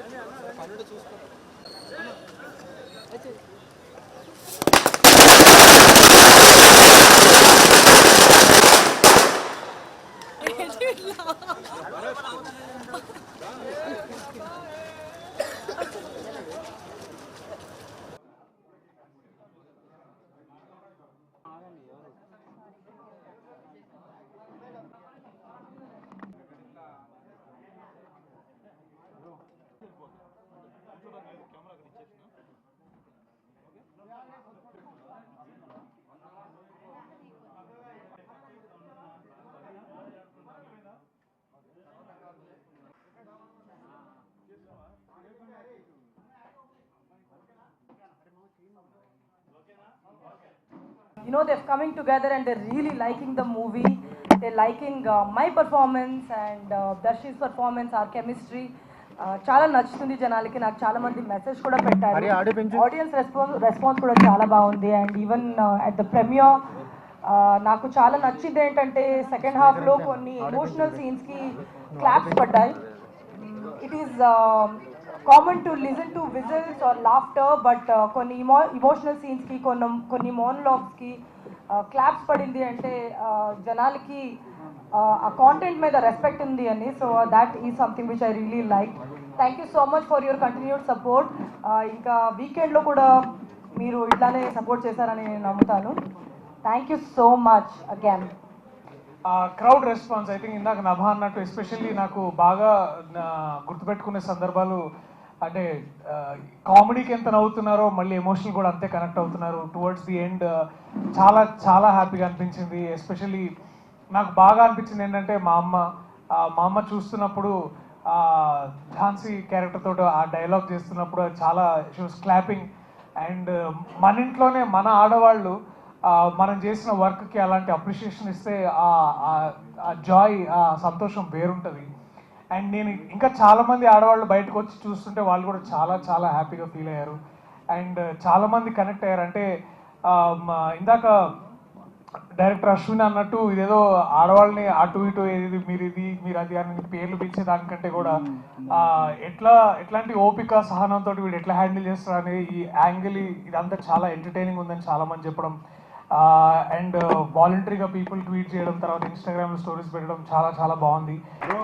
You know, they're coming together and they're really liking the movie. They're liking my performance and Darshi's performance, our chemistry. చాలా నచ్చుతుంది జనాలకి. నాకు చాలా మంది message కూడా పెట్టారు. ఆడియన్స్ రెస్పాన్స్ కూడా చాలా బాగుంది. And even at the premiere నాకు చాలా నచ్చింది ఏంటంటే సెకండ్ హాఫ్లో కొన్ని ఎమోషనల్ సీన్స్కి క్లాప్స్ పడ్డాయి. It is common to listen to whistles or laughter, but కొన్ని ఇమోషనల్ సీన్స్కి కొన్ని మోనోలాగ్స్కి క్లాప్స్ పడింది అంటే జనాలకి ఆ కాంటెంట్ మీద రెస్పెక్ట్ ఉంది అని. So that is something which I really like. Thank you so much for your continued support. ఇంకా వీకెండ్లో కూడా మీరు ఇట్లానే సపోర్ట్ చేశారని నేను నమ్ముతాను. Thank you so much again. Crowd response I think ఇందాక నభా అన్నట్టు ఎస్పెషల్లీ నాకు బాగా గుర్తుపెట్టుకునే సందర్భాలు అంటే కామెడీకి ఎంత నవ్వుతున్నారో మళ్ళీ ఎమోషనల్ కూడా అంతే కనెక్ట్ అవుతున్నారు. టువర్డ్స్ ది ఎండ్ చాలా చాలా హ్యాపీగా అనిపించింది. ఎస్పెషల్లీ నాకు బాగా అనిపించింది ఏంటంటే మా అమ్మ చూస్తున్నప్పుడు ఝాన్సీ క్యారెక్టర్ తోటి ఆ డైలాగ్ చేస్తున్నప్పుడు చాలా షీ వాస్ క్లాపింగ్. అండ్ మన ఇంట్లోనే మన ఆడవాళ్ళు మనం చేసిన వర్క్కి అలాంటి అప్రిషియేషన్ ఇస్తే ఆ జాయ్ ఆ సంతోషం వేరుంటుంది. అండ్ నేను ఇంకా చాలామంది ఆడవాళ్ళు బయటకు వచ్చి చూస్తుంటే వాళ్ళు కూడా చాలా చాలా హ్యాపీగా ఫీల్ అయ్యారు. అండ్ చాలామంది కనెక్ట్ అయ్యారు. అంటే ఇందాక డైరెక్టర్ అశ్విన్ అన్నట్టు ఇదేదో ఆడవాళ్ళని అటు ఇటు ఏది మీరు అది అని పేర్లు పిలిచే దానికంటే కూడా ఎట్లాంటి ఓపిక సహనంతో వీడు ఎట్లా హ్యాండిల్ చేస్తారు అనేది ఈ యాంగిల్ ఇదంతా చాలా ఎంటర్టైనింగ్ ఉందని చాలా మంది చెప్పడం. అండ్ వాలంటరీగా పీపుల్ ట్వీట్ చేయడం, తర్వాత ఇన్స్టాగ్రామ్లో స్టోరీస్ పెట్టడం చాలా చాలా బాగుంది. బ్రో